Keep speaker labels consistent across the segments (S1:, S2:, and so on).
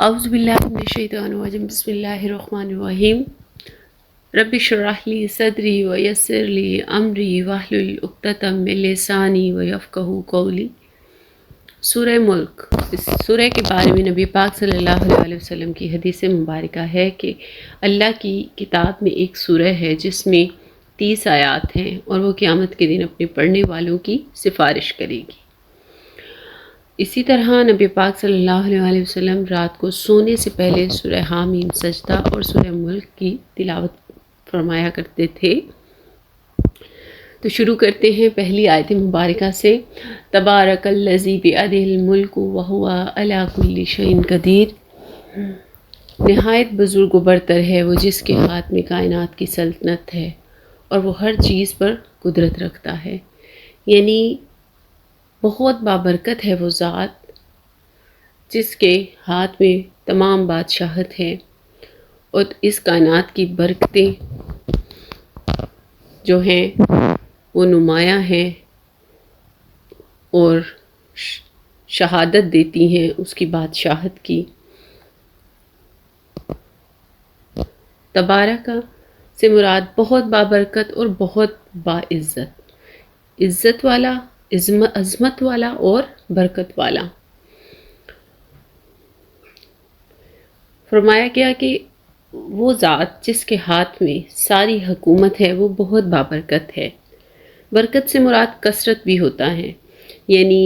S1: اعوذ باللہ من الشیطان الرجیم بسم اللہ الرحمن الرحیم رب اشرح لی صدری ویسر لی امری واحلل عقدۃ من لسانی ویفقہوا قولی۔ سورہ ملک، اس سورہ کے بارے میں نبی پاک صلی اللہ علیہ وسلم کی حدیث مبارکہ ہے کہ اللہ کی کتاب میں ایک سورہ ہے جس میں 30 آیات ہیں اور وہ قیامت کے دن اپنے پڑھنے والوں کی سفارش کرے گی۔ اسی طرح نبی پاک صلی اللہ علیہ وسلم رات کو سونے سے پہلے سورہ حامیم سجدہ اور سورہ ملک کی تلاوت فرمایا کرتے تھے۔ تو شروع کرتے ہیں پہلی آیت مبارکہ سے۔ تبارک الذی بیدہ الملک وہو علی کل شیء قدیر۔ نہایت بزرگ و برتر ہے وہ جس کے ہاتھ میں کائنات کی سلطنت ہے اور وہ ہر چیز پر قدرت رکھتا ہے، یعنی بہت بابرکت ہے وہ ذات جس کے ہاتھ میں تمام بادشاہت ہے اور اس کائنات کی برکتیں جو ہیں وہ نمایاں ہیں اور شہادت دیتی ہیں اس کی بادشاہت کی۔ تبارک سے مراد بہت بابرکت اور بہت باعزت، عزت والا، عظمت والا اور برکت والا۔ فرمایا گیا کہ وہ ذات جس کے ہاتھ میں ساری حکومت ہے وہ بہت بابرکت ہے۔ برکت سے مراد کثرت بھی ہوتا ہے، یعنی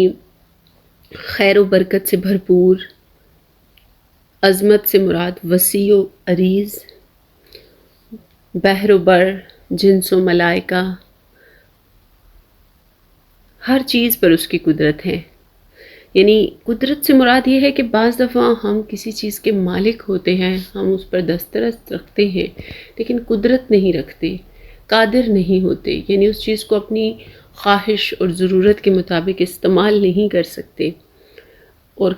S1: خیر و برکت سے بھرپور۔ عظمت سے مراد وسیع و عریض، بحر و بر، جنس و ملائکہ، ہر چیز پر اس کی قدرت ہے۔ یعنی قدرت سے مراد یہ ہے کہ بعض دفعہ ہم کسی چیز کے مالک ہوتے ہیں، ہم اس پر دسترس رکھتے ہیں لیکن قدرت نہیں رکھتے، قادر نہیں ہوتے، یعنی اس چیز کو اپنی خواہش اور ضرورت کے مطابق استعمال نہیں کر سکتے۔ اور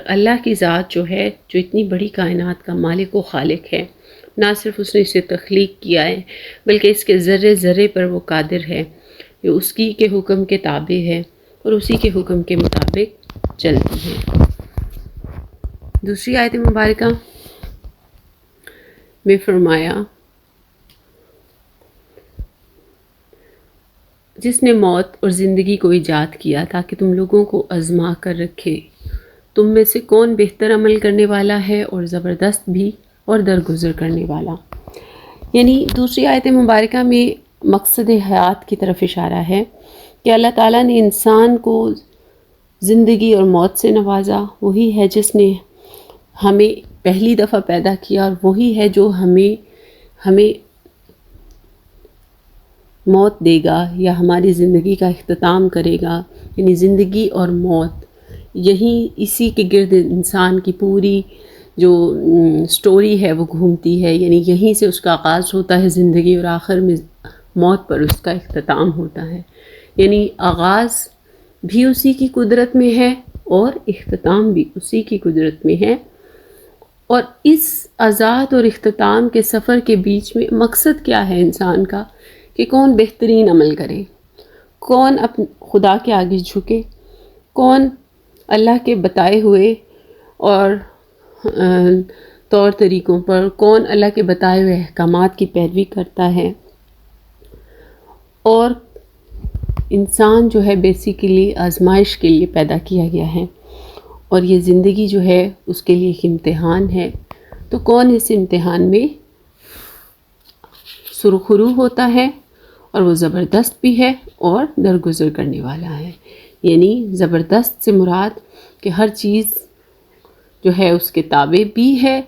S1: اللہ کی ذات جو ہے، جو اتنی بڑی کائنات کا مالک و خالق ہے، نہ صرف اس نے اسے تخلیق کیا ہے بلکہ اس کے ذرے ذرے پر وہ قادر ہے، یہ اس کی کے حکم کے تابع ہے اور اسی کے حکم کے مطابق چلتی ہے۔ دوسری آیت مبارکہ میں فرمایا، جس نے موت اور زندگی کو ایجاد کیا تاکہ تم لوگوں کو آزما کر رکھے، تم میں سے کون بہتر عمل کرنے والا ہے اور زبردست بھی اور درگزر کرنے والا۔ یعنی دوسری آیت مبارکہ میں مقصد حیات کی طرف اشارہ ہے کہ اللہ تعالیٰ نے انسان کو زندگی اور موت سے نوازا، وہی ہے جس نے ہمیں پہلی دفعہ پیدا کیا اور وہی ہے جو ہمیں موت دے گا یا ہماری زندگی کا اختتام کرے گا۔ یعنی زندگی اور موت، یہی اسی کے گرد انسان کی پوری جو سٹوری ہے وہ گھومتی ہے، یعنی یہیں سے اس کا آغاز ہوتا ہے زندگی اور آخر میں موت پر اس کا اختتام ہوتا ہے۔ یعنی آغاز بھی اسی کی قدرت میں ہے اور اختتام بھی اسی کی قدرت میں ہے۔ اور اس آزاد اور اختتام کے سفر کے بیچ میں مقصد کیا ہے انسان کا کہ کون بہترین عمل کرے، کون خدا کے آگے جھکے، کون اللہ کے بتائے ہوئے اور طور طریقوں پر، کون اللہ کے بتائے ہوئے احکامات کی پیروی کرتا ہے۔ اور انسان جو ہے بیسیکلی آزمائش کے لیے پیدا کیا گیا ہے اور یہ زندگی جو ہے اس کے لیے ایک امتحان ہے۔ تو کون اس امتحان میں سرخرو ہوتا ہے اور وہ زبردست بھی ہے اور درگزر کرنے والا ہے۔ یعنی زبردست سے مراد کہ ہر چیز جو ہے اس کے تابع بھی ہے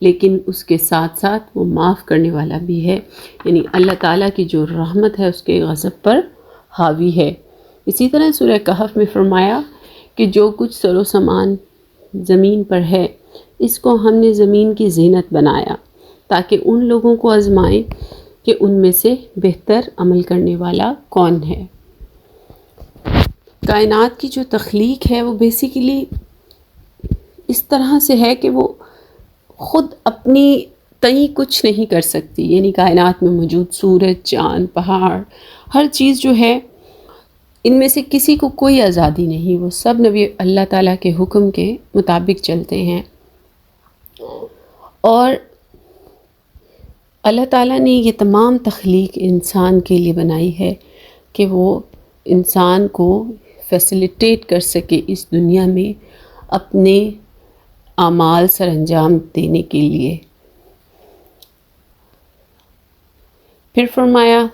S1: لیکن اس کے ساتھ ساتھ وہ معاف کرنے والا بھی ہے، یعنی اللہ تعالیٰ کی جو رحمت ہے اس کے غضب پر حاوی ہے۔ اسی طرح سورہ کہف میں فرمایا کہ جو کچھ سر و سامان زمین پر ہے اس کو ہم نے زمین کی زینت بنایا تاکہ ان لوگوں کو آزمائیں کہ ان میں سے بہتر عمل کرنے والا کون ہے۔ کائنات کی جو تخلیق ہے وہ بیسیکلی اس طرح سے ہے کہ وہ خود اپنی تئیں کچھ نہیں کر سکتی، یعنی کائنات میں موجود سورج، چاند، پہاڑ، ہر چیز جو ہے ان میں سے کسی کو کوئی آزادی نہیں، وہ سب نبی اللہ تعالیٰ کے حکم کے مطابق چلتے ہیں۔ اور اللہ تعالیٰ نے یہ تمام تخلیق انسان کے لیے بنائی ہے کہ وہ انسان کو فیسیلیٹیٹ کر سکے اس دنیا میں اپنے اعمال سر انجام دینے کے لیے۔ پھر فرمایا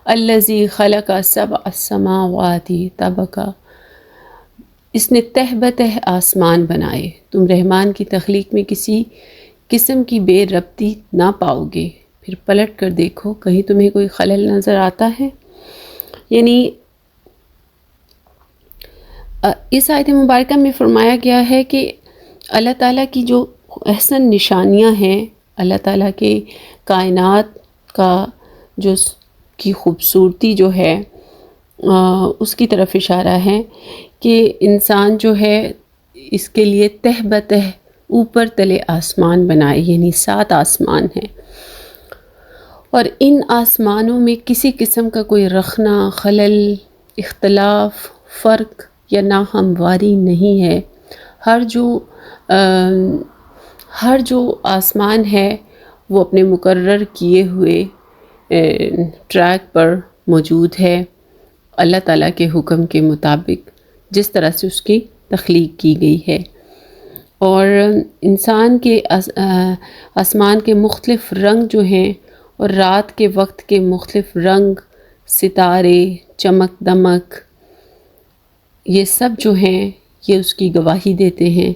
S1: الذی خلق سبع السماوات طبقا، اس نے تہ بتہ آسمان بنائے۔ تم رحمان کی تخلیق میں کسی قسم کی بے ربطی نہ پاؤ گے۔ پھر پلٹ کر دیکھو کہیں تمہیں کوئی خلل نظر آتا ہے؟ یعنی اس آیت مبارکہ میں فرمایا گیا ہے کہ اللہ تعالیٰ کی جو احسن نشانیاں ہیں، اللہ تعالیٰ کے کائنات کا جو کی خوبصورتی جو ہے اس کی طرف اشارہ ہے کہ انسان جو ہے اس کے لیے تہ بتہ اوپر تلے آسمان بنائے، یعنی 7 آسمان ہیں، اور ان آسمانوں میں کسی قسم کا کوئی رخنا، خلل، اختلاف، فرق یا ناہمواری نہیں ہے۔ ہر جو آسمان ہے وہ اپنے مقرر کیے ہوئے ٹریک پر موجود ہے، اللہ تعالیٰ کے حکم کے مطابق جس طرح سے اس کی تخلیق کی گئی ہے۔ اور انسان کے آسمان کے مختلف رنگ جو ہیں، اور رات کے وقت کے مختلف رنگ، ستارے، چمک دمک، یہ سب جو ہیں یہ اس کی گواہی دیتے ہیں۔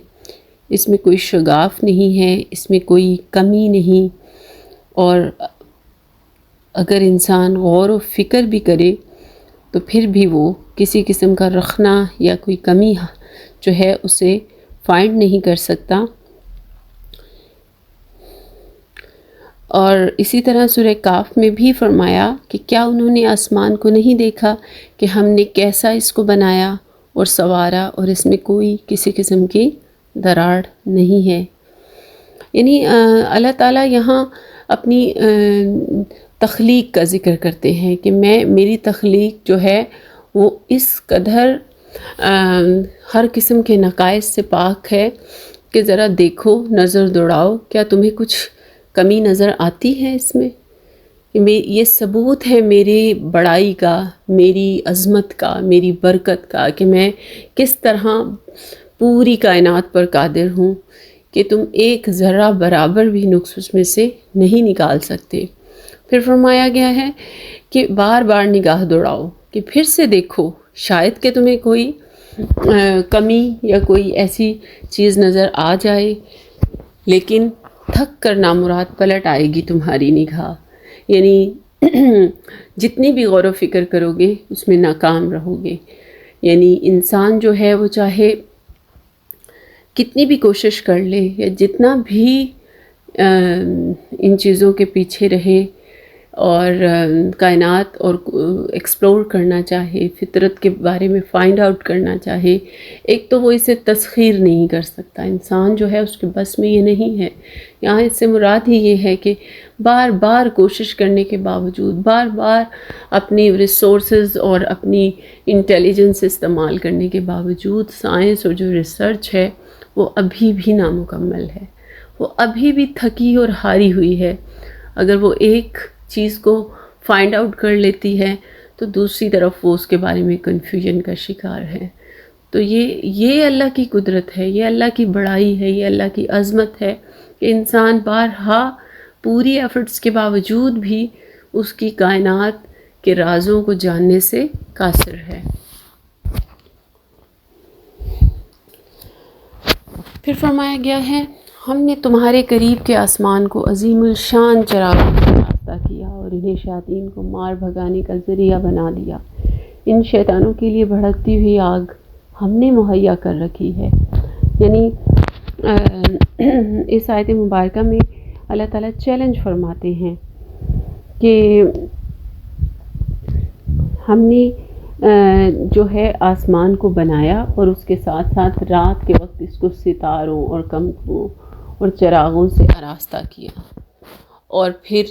S1: اس میں کوئی شگاف نہیں ہے، اس میں کوئی کمی نہیں، اور اگر انسان غور و فکر بھی کرے تو پھر بھی وہ کسی قسم کا رخنا یا کوئی کمی جو ہے اسے فائنڈ نہیں کر سکتا۔ اور اسی طرح سورہ کاف میں بھی فرمایا کہ کیا انہوں نے آسمان کو نہیں دیکھا کہ ہم نے کیسا اس کو بنایا اور سنوارا، اور اس میں کوئی کسی قسم کی دراڑ نہیں ہے۔ یعنی اللہ تعالیٰ یہاں اپنی تخلیق کا ذکر کرتے ہیں کہ میری تخلیق جو ہے وہ اس قدر ہر قسم کے نقائص سے پاک ہے کہ ذرا دیکھو، نظر دوڑاؤ، کیا تمہیں کچھ کمی نظر آتی ہے اس میں؟ یہ ثبوت ہے میری بڑائی کا، میری عظمت کا، میری برکت کا، کہ میں کس طرح پوری کائنات پر قادر ہوں کہ تم ایک ذرہ برابر بھی نقص اس میں سے نہیں نکال سکتے۔ پھر فرمایا گیا ہے کہ بار بار نگاہ دوڑاؤ، کہ پھر سے دیکھو، شاید کہ تمہیں کوئی کمی یا کوئی ایسی چیز نظر آ جائے، لیکن تھک کر نامراد پلٹ آئے گی تمہاری نگاہ۔ یعنی جتنی بھی غور و فکر کرو گے اس میں ناکام رہو گے۔ یعنی انسان جو ہے وہ چاہے کتنی بھی کوشش کر لے یا جتنا بھی ان چیزوں کے پیچھے رہے اور کائنات اور ایکسپلور کرنا چاہے، فطرت کے بارے میں فائنڈ آؤٹ کرنا چاہے، ایک تو وہ اسے تسخیر نہیں کر سکتا۔ انسان جو ہے اس کے بس میں یہ نہیں ہے۔ یہاں اس سے مراد ہی یہ ہے کہ بار بار کوشش کرنے کے باوجود، بار بار اپنی ریسورسز اور اپنی انٹیلیجنس استعمال کرنے کے باوجود، سائنس اور جو ریسرچ ہے وہ ابھی بھی نامکمل ہے، وہ ابھی بھی تھکی اور ہاری ہوئی ہے۔ اگر وہ ایک چیز کو فائنڈ آؤٹ کر لیتی ہے تو دوسری طرف وہ اس کے بارے میں کنفیوژن کا شکار ہے۔ تو یہ اللہ کی قدرت ہے، یہ اللہ کی بڑائی ہے، یہ اللہ کی عظمت ہے کہ انسان بارہا پوری ایفرٹس کے باوجود بھی اس کی کائنات کے رازوں کو جاننے سے قاصر ہے۔ پھر فرمایا گیا ہے ہم نے تمہارے قریب کے آسمان کو عظیم الشان چراغوں سے راستہ کیا اور انہیں شیاطین کو مار بھگانے کا ذریعہ بنا دیا۔ ان شیطانوں کے لیے بھڑکتی ہوئی آگ ہم نے مہیا کر رکھی ہے۔ یعنی اس آیت مبارکہ میں اللہ تعالیٰ چیلنج فرماتے ہیں کہ ہم نے جو ہے آسمان کو بنایا اور اس کے ساتھ ساتھ رات کے وقت اس کو ستاروں اور قمروں اور چراغوں سے آراستہ کیا، اور پھر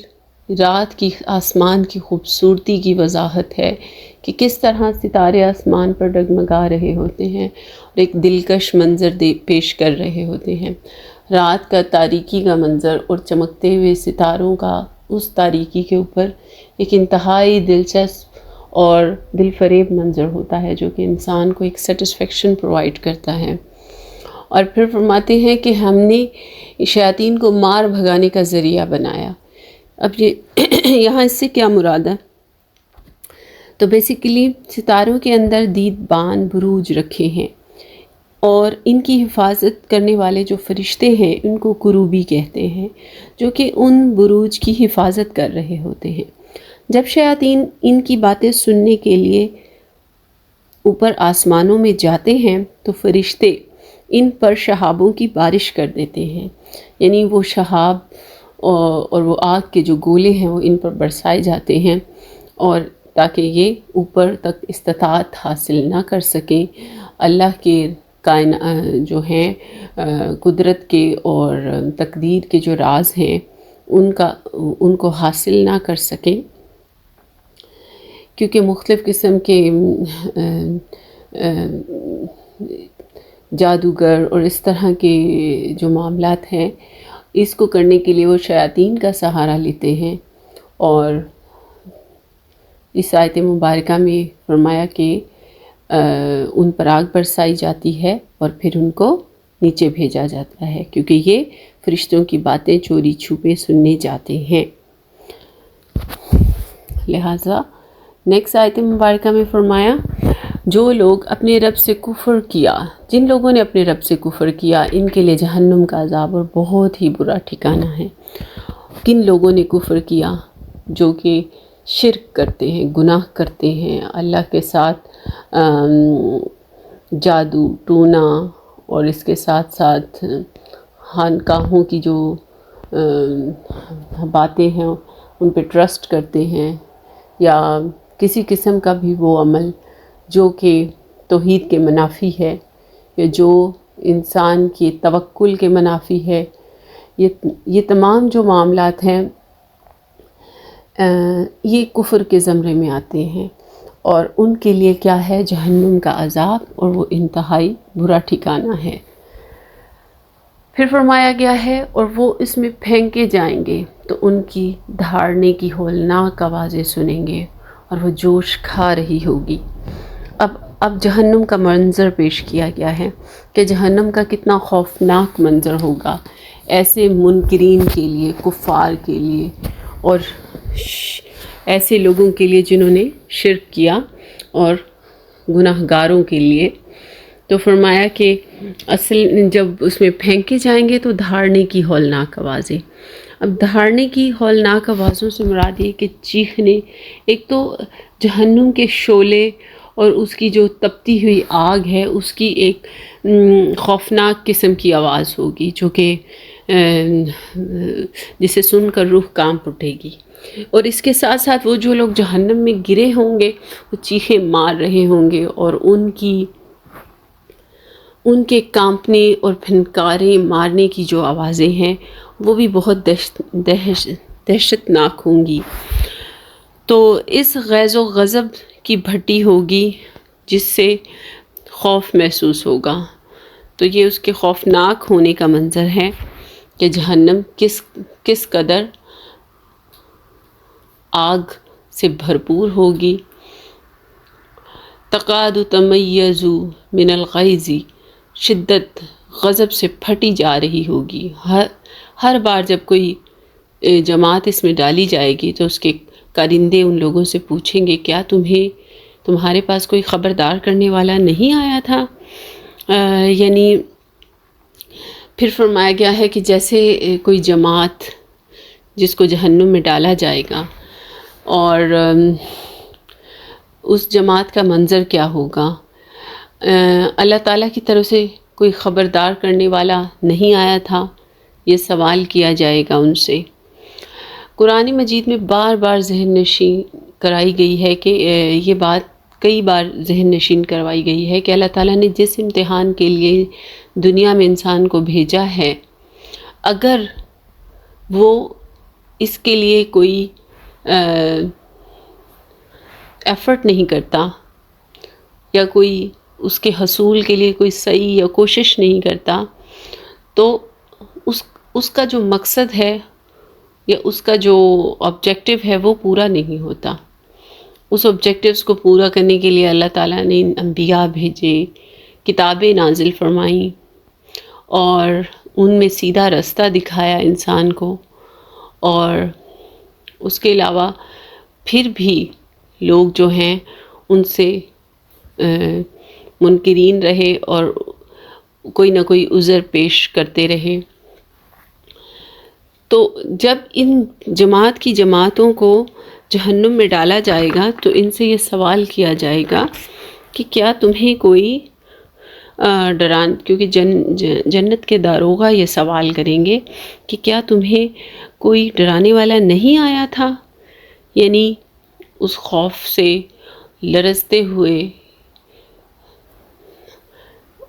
S1: رات کی آسمان کی خوبصورتی کی وضاحت ہے کہ کس طرح ستارے آسمان پر ڈگمگا رہے ہوتے ہیں، ایک دلکش منظر پیش کر رہے ہوتے ہیں. رات کا تاریکی کا منظر اور چمکتے ہوئے ستاروں کا اس تاریکی کے اوپر ایک انتہائی دلچسپ اور دل فریب منظر ہوتا ہے جو کہ انسان کو ایک سیٹسفیکشن پرووائڈ کرتا ہے. اور پھر فرماتے ہیں کہ ہم نے شیاطین کو مار بھگانے کا ذریعہ بنایا. اب یہاں اس سے کیا مراد ہے؟ تو بیسیکلی ستاروں کے اندر دید بان بروج رکھے ہیں اور ان کی حفاظت کرنے والے جو فرشتے ہیں ان کو کروبی کہتے ہیں، جو کہ ان بروج کی حفاظت کر رہے ہوتے ہیں. جب شیاطین ان کی باتیں سننے کے لیے اوپر آسمانوں میں جاتے ہیں تو فرشتے ان پر شہابوں کی بارش کر دیتے ہیں، یعنی وہ شہاب اور وہ آگ کے جو گولے ہیں وہ ان پر برسائے جاتے ہیں، اور تاکہ یہ اوپر تک استطاعت حاصل نہ کر سکیں، اللہ کے جو ہیں قدرت کے اور تقدیر کے جو راز ہیں ان کو حاصل نہ کر سکیں، کیونکہ مختلف قسم کے جادوگر اور اس طرح کے جو معاملات ہیں اس کو کرنے کے لیے وہ شیاطین کا سہارا لیتے ہیں. اور اس آیت مبارکہ میں فرمایا کہ ان پر آگ برسائی جاتی ہے اور پھر ان کو نیچے بھیجا جاتا ہے، کیونکہ یہ فرشتوں کی باتیں چوری چھپے سننے جاتے ہیں. لہٰذا نیکسٹ آیت مبارکہ میں فرمایا جو لوگ اپنے رب سے کفر کیا، جن لوگوں نے اپنے رب سے کفر کیا ان کے لیے جہنم کا عذاب اور بہت ہی برا ٹھکانہ ہے. کن لوگوں نے کفر کیا؟ جو کہ شرک کرتے ہیں، گناہ کرتے ہیں، اللہ کے ساتھ جادو ٹونا اور اس کے ساتھ ساتھ خانقاہوں کی جو باتیں ہیں ان پہ ٹرسٹ کرتے ہیں، یا کسی قسم کا بھی وہ عمل جو کہ توحید کے منافی ہے یا جو انسان کی توکل کے منافی ہے. یہ تمام جو معاملات ہیں یہ کفر کے زمرے میں آتے ہیں، اور ان کے لیے کیا ہے؟ جہنم کا عذاب، اور وہ انتہائی برا ٹھکانہ ہے. پھر فرمایا گیا ہے اور وہ اس میں پھینکے جائیں گے تو ان کی دھاڑنے کی ہولناک آوازیں سنیں گے اور وہ جوش کھا رہی ہوگی. اب جہنم کا منظر پیش کیا گیا ہے کہ جہنم کا کتنا خوفناک منظر ہوگا ایسے منکرین کے لیے، کفار کے لیے، اور ایسے لوگوں کے لیے جنہوں نے شرک کیا اور گناہ گاروں کے لیے. تو فرمایا کہ اصل جب اس میں پھینکے جائیں گے تو دھاڑنے کی ہولناک آوازیں. اب دھاڑنے کی ہولناک آوازوں سے مراد یہ کہ چیخنے، ایک تو جہنم کے شعلے اور اس کی جو تپتی ہوئی آگ ہے اس کی ایک خوفناک قسم کی آواز ہوگی جو کہ جسے سن کر روح کانپ اٹھے گی. اور اس کے ساتھ ساتھ وہ جو لوگ جہنم میں گرے ہوں گے وہ چیخیں مار رہے ہوں گے، اور ان کے کانپنے اور پھنکاریں مارنے کی جو آوازیں ہیں وہ بھی بہت دہشتناک ہوں گی. تو اس غیظ و غضب کی بھٹی ہوگی جس سے خوف محسوس ہوگا. تو یہ اس کے خوفناک ہونے کا منظر ہے کہ جہنم کس قدر آگ سے بھرپور ہوگی. تقاد تمیز من الغیظ، شدت غضب سے پھٹی جا رہی ہوگی. ہر بار جب کوئی جماعت اس میں ڈالی جائے گی تو اس کے کارندے ان لوگوں سے پوچھیں گے کیا تمہارے پاس کوئی خبردار کرنے والا نہیں آیا تھا؟ یعنی پھر فرمایا گیا ہے کہ جیسے کوئی جماعت جس کو جہنم میں ڈالا جائے گا اور اس جماعت کا منظر کیا ہوگا. اللہ تعالیٰ کی طرف سے کوئی خبردار کرنے والا نہیں آیا تھا، یہ سوال کیا جائے گا ان سے. قرآن مجید میں بار بار ذہن نشین کرائی گئی ہے کہ یہ بات کئی بار ذہن نشین کروائی گئی ہے کہ اللہ تعالیٰ نے جس امتحان کے لیے دنیا میں انسان کو بھیجا ہے، اگر وہ اس کے لیے کوئی ایفرٹ نہیں کرتا یا کوئی اس کے حصول کے لیے کوئی سعی یا کوشش نہیں کرتا تو اس کا جو مقصد ہے یا اس کا جو آبجیکٹو ہے وہ پورا نہیں ہوتا۔ اس آبجیکٹیوز کو پورا کرنے کے لیے اللہ تعالیٰ نے انبیاء بھیجے، کتابیں نازل فرمائیں، اور ان میں سیدھا رستہ دکھایا انسان کو، اور اس کے علاوہ پھر بھی لوگ جو ہیں ان سے منکرین رہے اور کوئی نہ کوئی عذر پیش کرتے رہے۔ تو جب ان جماعت کی جماعتوں کو جہنم میں ڈالا جائے گا تو ان سے یہ سوال کیا جائے گا کہ کیا تمہیں کوئی کیونکہ جنت کے داروغہ یہ سوال کریں گے کہ کیا تمہیں کوئی ڈرانے والا نہیں آیا تھا، یعنی اس خوف سے لرزتے ہوئے۔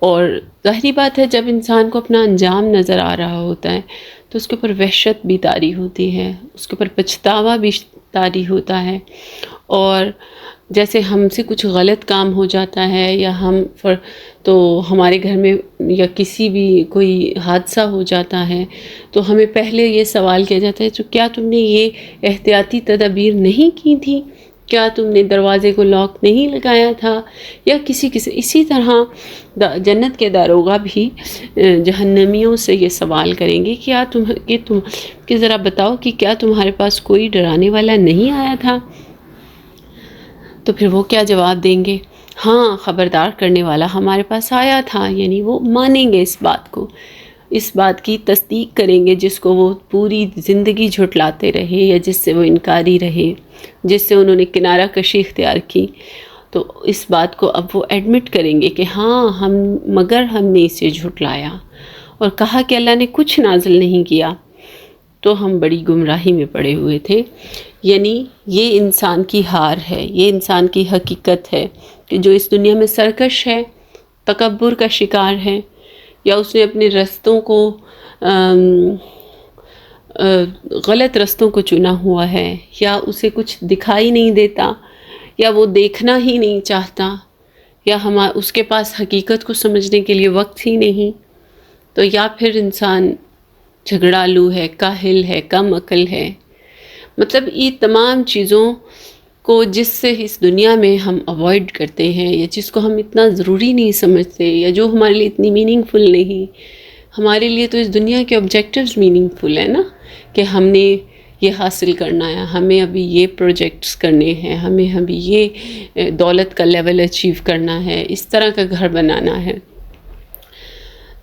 S1: اور ظاہری بات ہے جب انسان کو اپنا انجام نظر آ رہا ہوتا ہے تو اس کے اوپر وحشت بھی طاری ہوتی ہے، اس کے اوپر پچھتاوا بھی طاری ہوتا ہے، اور جیسے ہم سے کچھ غلط کام ہو جاتا ہے یا تو ہمارے گھر میں یا کسی بھی کوئی حادثہ ہو جاتا ہے تو ہمیں پہلے یہ سوال کیا جاتا ہے تو کیا تم نے یہ احتیاطی تدابیر نہیں کی تھی، کیا تم نے دروازے کو لاک نہیں لگایا تھا، یا اسی طرح جنت کے داروغہ بھی جہنمیوں سے یہ سوال کریں گے کہ ذرا بتاؤ کہ کیا تمہارے پاس کوئی ڈرانے والا نہیں آیا تھا، تو پھر وہ کیا جواب دیں گے؟ ہاں، خبردار کرنے والا ہمارے پاس آیا تھا، یعنی وہ مانیں گے اس بات کو، اس بات کی تصدیق کریں گے جس کو وہ پوری زندگی جھٹلاتے رہے یا جس سے وہ انکاری رہے، جس سے انہوں نے کنارہ کشی اختیار کی، تو اس بات کو اب وہ ایڈمٹ کریں گے کہ ہاں مگر ہم نے اسے جھٹلایا اور کہا کہ اللہ نے کچھ نازل نہیں کیا، تو ہم بڑی گمراہی میں پڑے ہوئے تھے۔ یعنی یہ انسان کی ہار ہے، یہ انسان کی حقیقت ہے کہ جو اس دنیا میں سرکش ہے، تکبر کا شکار ہے، یا اس نے اپنے رستوں کو غلط رستوں کو چنا ہوا ہے، یا اسے کچھ دکھائی نہیں دیتا، یا وہ دیکھنا ہی نہیں چاہتا، یا اس کے پاس حقیقت کو سمجھنے کے لیے وقت ہی نہیں، تو یا پھر انسان جھگڑالو ہے، کاہل ہے، کم عقل ہے۔ مطلب یہ تمام چیزوں کو جس سے اس دنیا میں ہم اوائڈ کرتے ہیں یا جس کو ہم اتنا ضروری نہیں سمجھتے یا جو ہمارے لیے اتنی میننگ فل نہیں، ہمارے لیے تو اس دنیا کے آبجیکٹیوز میننگ فل ہے نا، کہ ہم نے یہ حاصل کرنا ہے، ہمیں ابھی یہ پروجیکٹس کرنے ہیں، ہمیں ابھی یہ دولت کا لیول اچیو کرنا ہے، اس طرح کا گھر بنانا ہے،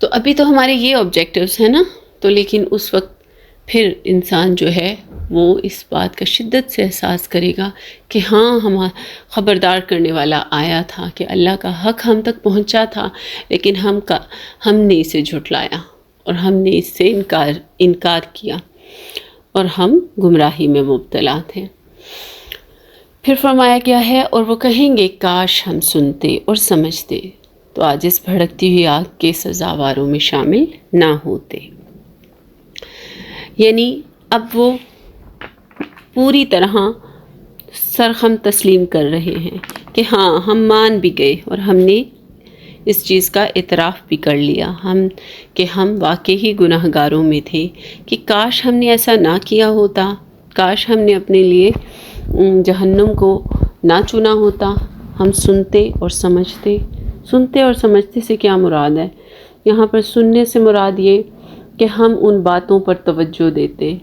S1: تو ابھی تو ہمارے یہ آبجیکٹیوز ہیں نا۔ تو لیکن اس وقت پھر انسان جو ہے وہ اس بات کا شدت سے احساس کرے گا کہ ہاں خبردار کرنے والا آیا تھا، کہ اللہ کا حق ہم تک پہنچا تھا، لیکن ہم نے اسے جھٹلایا اور ہم نے اس سے انکار کیا اور ہم گمراہی میں مبتلا تھے۔ پھر فرمایا گیا ہے اور وہ کہیں گے کاش ہم سنتے اور سمجھتے تو آج اس بھڑکتی ہوئی آگ کے سزاواروں میں شامل نہ ہوتے۔ یعنی اب وہ پوری طرح سرخم تسلیم کر رہے ہیں کہ ہاں ہم مان بھی گئے اور ہم نے اس چیز کا اعتراف بھی کر لیا کہ ہم واقعی گناہ گاروں میں تھے، کہ کاش ہم نے ایسا نہ کیا ہوتا، کاش ہم نے اپنے لیے جہنم کو نہ چنا ہوتا، ہم سنتے اور سمجھتے۔ سنتے اور سمجھتے سے کیا مراد ہے؟ یہاں پر سننے سے مراد یہ کہ ہم ان باتوں پر توجہ دیتے،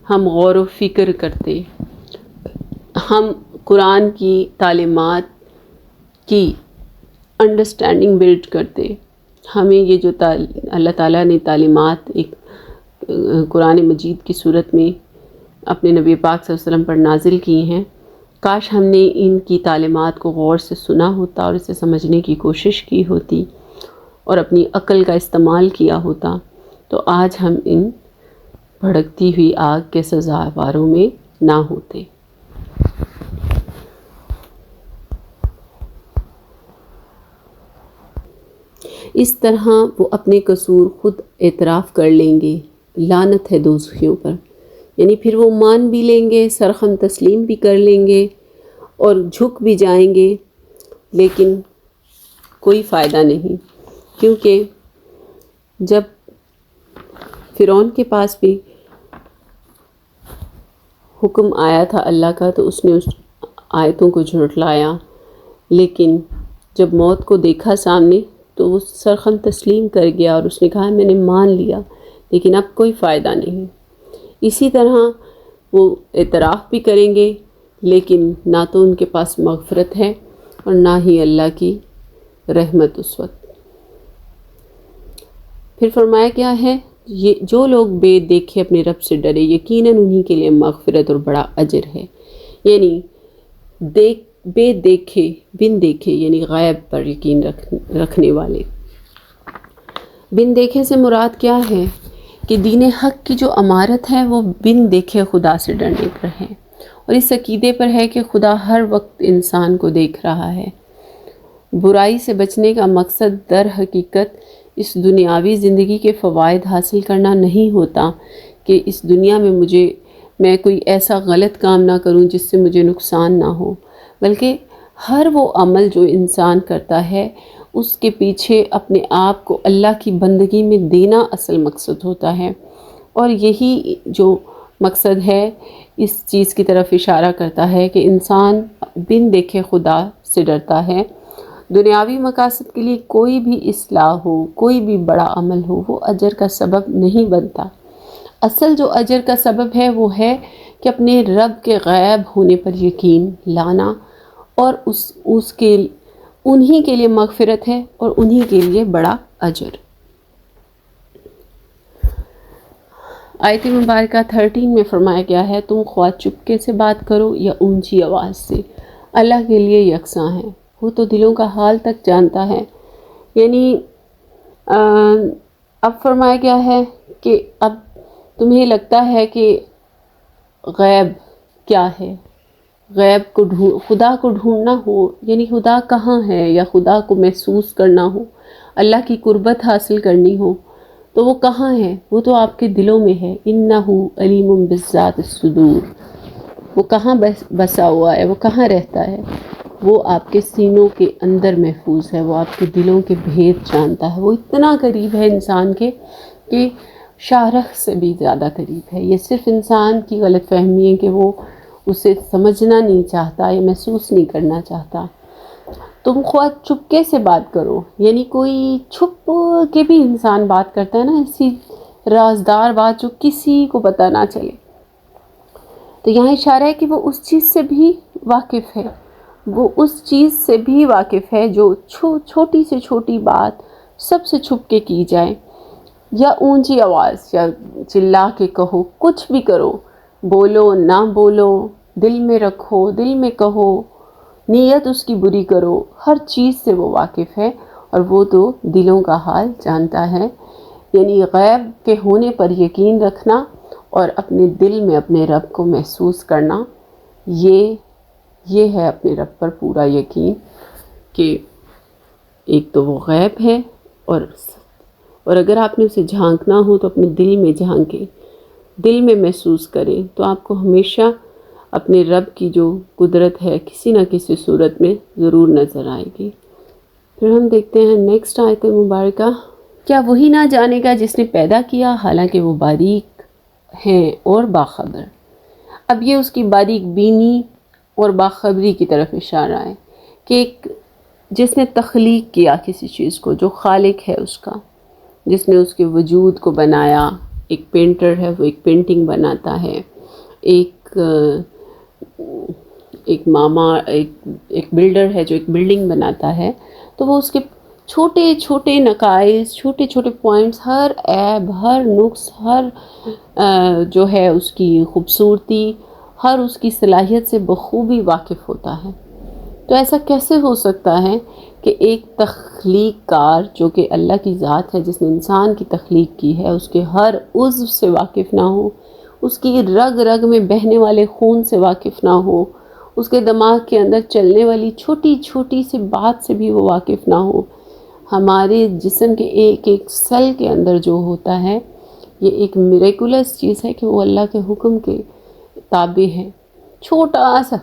S1: ہم غور و فکر کرتے، ہم قرآن کی تعلیمات کی انڈرسٹینڈنگ بلڈ کرتے، ہمیں یہ جو اللہ تعالیٰ نے تعلیمات ایک قرآن مجید کی صورت میں اپنے نبی پاک صلی اللہ علیہ وسلم پر نازل کی ہیں، کاش ہم نے ان کی تعلیمات کو غور سے سنا ہوتا اور اسے سمجھنے کی کوشش کی ہوتی اور اپنی عقل کا استعمال کیا ہوتا، تو آج ہم ان بھڑکتی ہوئی آگ کے سزاواروں میں نہ ہوتے۔ اس طرح وہ اپنے قصور خود اعتراف کر لیں گے، لعنت ہے دوزخیوں پر، یعنی پھر وہ مان بھی لیں گے، سرخم تسلیم بھی کر لیں گے اور جھک بھی جائیں گے، لیکن کوئی فائدہ نہیں، کیونکہ جب فرعون کے پاس بھی حکم آیا تھا اللہ کا تو اس نے اس آیتوں کو جھٹلایا، لیکن جب موت کو دیکھا سامنے تو وہ سرخم تسلیم کر گیا اور اس نے کہا میں نے مان لیا، لیکن اب کوئی فائدہ نہیں۔ اسی طرح وہ اعتراف بھی کریں گے، لیکن نہ تو ان کے پاس مغفرت ہے اور نہ ہی اللہ کی رحمت اس وقت۔ پھر فرمایا کیا ہے، یہ جو لوگ بے دیکھے اپنے رب سے ڈرے یقیناً انہی کے لیے مغفرت اور بڑا اجر ہے۔ یعنی بے دیکھے، بن دیکھے یعنی غیب پر یقین رکھنے والے۔ بن دیکھے سے مراد کیا ہے کہ دین حق کی جو امارت ہے وہ بن دیکھے خدا سے ڈرنے پر ہے، اور اس عقیدے پر ہے کہ خدا ہر وقت انسان کو دیکھ رہا ہے۔ برائی سے بچنے کا مقصد در حقیقت اس دنیاوی زندگی کے فوائد حاصل کرنا نہیں ہوتا کہ اس دنیا میں میں کوئی ایسا غلط کام نہ کروں جس سے مجھے نقصان نہ ہو، بلکہ ہر وہ عمل جو انسان کرتا ہے اس کے پیچھے اپنے آپ کو اللہ کی بندگی میں دینا اصل مقصد ہوتا ہے، اور یہی جو مقصد ہے اس چیز کی طرف اشارہ کرتا ہے کہ انسان بن دیکھے خدا سے ڈرتا ہے۔ دنیاوی مقاصد کے لیے کوئی بھی اصلاح ہو، کوئی بھی بڑا عمل ہو، وہ اجر کا سبب نہیں بنتا۔ اصل جو اجر کا سبب ہے وہ ہے کہ اپنے رب کے غائب ہونے پر یقین لانا، اور انہی کے لیے مغفرت ہے اور انہی کے لیے بڑا اجر۔ آیت مبارکہ 13 میں فرمایا گیا ہے تم خواہ چپکے سے بات کرو یا اونچی آواز سے، اللہ کے لیے یکساں ہے، وہ تو دلوں کا حال تک جانتا ہے۔ یعنی اب فرمایا گیا ہے کہ اب تمہیں لگتا ہے کہ غیب کیا ہے، غیب کو خدا کو ڈھونڈنا ہو، یعنی خدا کہاں ہے، یا خدا کو محسوس کرنا ہو، اللہ کی قربت حاصل کرنی ہو تو وہ کہاں ہے؟ وہ تو آپ کے دلوں میں ہے۔ انہ علیم بذات الصدور، وہ کہاں بسا ہوا ہے، وہ کہاں رہتا ہے؟ وہ آپ کے سینوں کے اندر محفوظ ہے، وہ آپ کے دلوں کے بھید جانتا ہے، وہ اتنا قریب ہے انسان کے کہ شاہرخ سے بھی زیادہ قریب ہے۔ یہ صرف انسان کی غلط فہمی ہے کہ وہ اسے سمجھنا نہیں چاہتا یا محسوس نہیں کرنا چاہتا۔ تم خواہ چپکے سے بات کرو، یعنی کوئی چھپ کے بھی انسان بات کرتا ہے نا، ایسی رازدار بات جو کسی کو پتہ نہ چلے، تو یہاں اشارہ ہے کہ وہ اس چیز سے بھی واقف ہے، وہ اس چیز سے بھی واقف ہے جو چھوٹی سے چھوٹی بات سب سے چھپ کے کی جائے، یا اونچی آواز یا چلا کے کہو، کچھ بھی کرو، بولو نہ بولو، دل میں رکھو دل میں کہو، نیت اس کی بری کرو، ہر چیز سے وہ واقف ہے، اور وہ تو دلوں کا حال جانتا ہے۔ یعنی غیب کے ہونے پر یقین رکھنا اور اپنے دل میں اپنے رب کو محسوس کرنا، یہ ہے اپنے رب پر پورا یقین کہ ایک تو وہ غیب ہے، اور اگر آپ نے اسے جھانکنا ہو تو اپنے دل میں جھانکیں، دل میں محسوس کریں، تو آپ کو ہمیشہ اپنے رب کی جو قدرت ہے کسی نہ کسی صورت میں ضرور نظر آئے گی۔ پھر ہم دیکھتے ہیں نیکسٹ آیت مبارکہ، کیا وہی نہ جانے گا جس نے پیدا کیا، حالانکہ وہ باریک ہیں اور باخبر۔ اب یہ اس کی باریک بینی اور باخبری کی طرف اشارہ ہے کہ جس نے تخلیق کیا کسی چیز کو، جو خالق ہے اس کا، جس نے اس کے وجود کو بنایا، ایک پینٹر ہے وہ ایک پینٹنگ بناتا ہے، ایک بلڈر ہے جو ایک بلڈنگ بناتا ہے، تو وہ اس کے چھوٹے چھوٹے نقائص، چھوٹے چھوٹے پوائنٹس، ہر عیب، ہر نقص، ہر جو ہے اس کی خوبصورتی، ہر اس کی صلاحیت سے بخوبی واقف ہوتا ہے۔ تو ایسا کیسے ہو سکتا ہے کہ ایک تخلیق کار جو کہ اللہ کی ذات ہے، جس نے انسان کی تخلیق کی ہے، اس کے ہر عضو سے واقف نہ ہو، اس کی رگ رگ میں بہنے والے خون سے واقف نہ ہو، اس کے دماغ کے اندر چلنے والی چھوٹی چھوٹی سی بات سے بھی وہ واقف نہ ہو۔ ہمارے جسم کے ایک ایک سیل کے اندر جو ہوتا ہے، یہ ایک میریکولس چیز ہے کہ وہ اللہ کے حکم کے تابع ہے۔ چھوٹا سا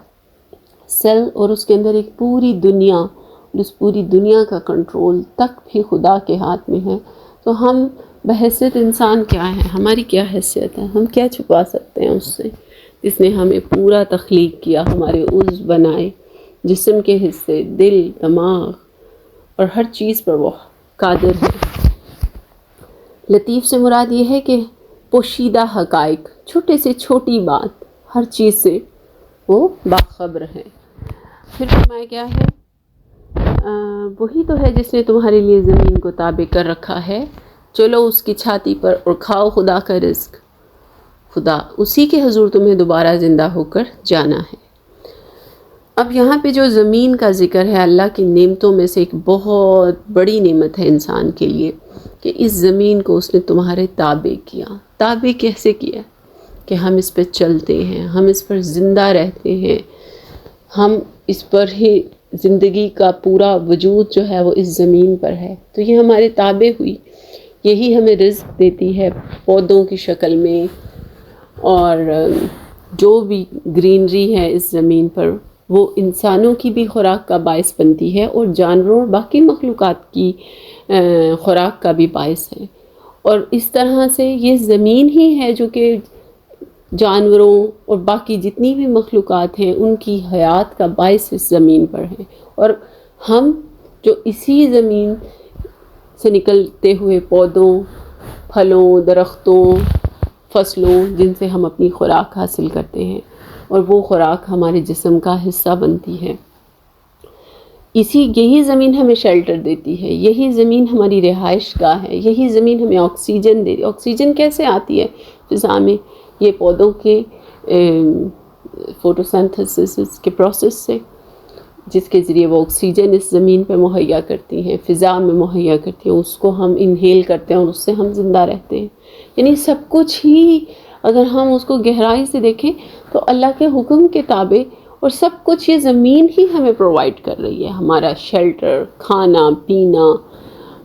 S1: سیل اور اس کے اندر ایک پوری دنیا اس پوری دنیا کا کنٹرول تک بھی خدا کے ہاتھ میں ہے، تو ہم بحیثیت انسان کیا ہے، ہماری کیا حیثیت ہے، ہم کیا چھپا سکتے ہیں اس سے جس نے ہمیں پورا تخلیق کیا، ہمارے عضو بنائے، جسم کے حصے، دل، دماغ اور ہر چیز پر وہ قادر ہے۔ لطیف سے مراد یہ ہے کہ پوشیدہ حقائق، چھوٹے سے چھوٹی بات، ہر چیز سے وہ باخبر ہے۔ پھر فرمایا کیا ہے، وہی تو ہے جس نے تمہارے لیے زمین کو تابع کر رکھا ہے، چلو اس کی چھاتی پر اور کھاؤ خدا کا رزق۔ خدا اسی کے حضور تمہیں دوبارہ زندہ ہو کر جانا ہے۔ اب یہاں پہ جو زمین کا ذکر ہے، اللہ کی نعمتوں میں سے ایک بہت بڑی نعمت ہے انسان کے لیے کہ اس زمین کو اس نے تمہارے تابع کیا۔ تابع کیسے کیا؟ کہ ہم اس پہ چلتے ہیں، ہم اس پر زندہ رہتے ہیں، ہم اس پر ہی زندگی کا پورا وجود جو ہے وہ اس زمین پر ہے، تو یہ ہمارے تابع ہوئی، یہی ہمیں رزق دیتی ہے پودوں کی شکل میں، اور جو بھی گرینری ہے اس زمین پر وہ انسانوں کی بھی خوراک کا باعث بنتی ہے اور جانوروں اور باقی مخلوقات کی خوراک کا بھی باعث ہے۔ اور اس طرح سے یہ زمین ہی ہے جو کہ جانوروں اور باقی جتنی بھی مخلوقات ہیں ان کی حیات کا باعث اس زمین پر ہے، اور ہم جو اسی زمین سے نکلتے ہوئے پودوں، پھلوں، درختوں، فصلوں جن سے ہم اپنی خوراک حاصل کرتے ہیں، اور وہ خوراک ہمارے جسم کا حصہ بنتی ہے۔ یہی زمین ہمیں شیلٹر دیتی ہے، یہی زمین ہماری رہائش گاہ ہے، یہی زمین ہمیں آکسیجن دیتی ہے۔ آکسیجن کیسے آتی ہے فضا میں؟ یہ پودوں کے فوٹوسنتھسس کے پروسیس سے، جس کے ذریعے وہ آکسیجن اس زمین پہ مہیا کرتی ہیں، فضا میں مہیا کرتی ہیں، اس کو ہم انہیل کرتے ہیں اور اس سے ہم زندہ رہتے ہیں۔ یعنی سب کچھ ہی اگر ہم اس کو گہرائی سے دیکھیں تو اللہ کے حکم کے تابع، اور سب کچھ یہ زمین ہی ہمیں پرووائڈ کر رہی ہے، ہمارا شیلٹر، کھانا پینا،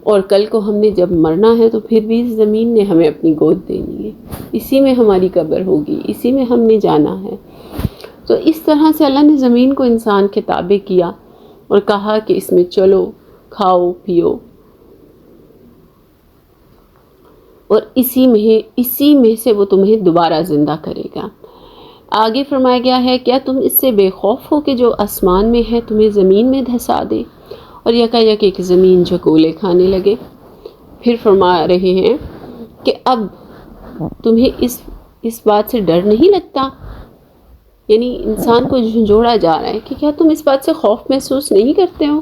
S1: اور کل کو ہم نے جب مرنا ہے تو پھر بھی اس زمین نے ہمیں اپنی گود دینی ہے، اسی میں ہماری قبر ہوگی، اسی میں ہم نے جانا ہے۔ تو اس طرح سے اللہ نے زمین کو انسان کے تابع کیا اور کہا کہ اس میں چلو، کھاؤ پیو، اور اسی میں سے وہ تمہیں دوبارہ زندہ کرے گا۔ آگے فرمایا گیا ہے، کیا تم اس سے بے خوف ہو کہ جو آسمان میں ہے تمہیں زمین میں دھسا دے اور یکایک ایک زمین جھکولے کھانے لگے؟ پھر فرما رہے ہیں کہ اب تمہیں اس بات سے ڈر نہیں لگتا، یعنی انسان کو جھنجھوڑا جا رہا ہے کہ کیا تم اس بات سے خوف محسوس نہیں کرتے ہو؟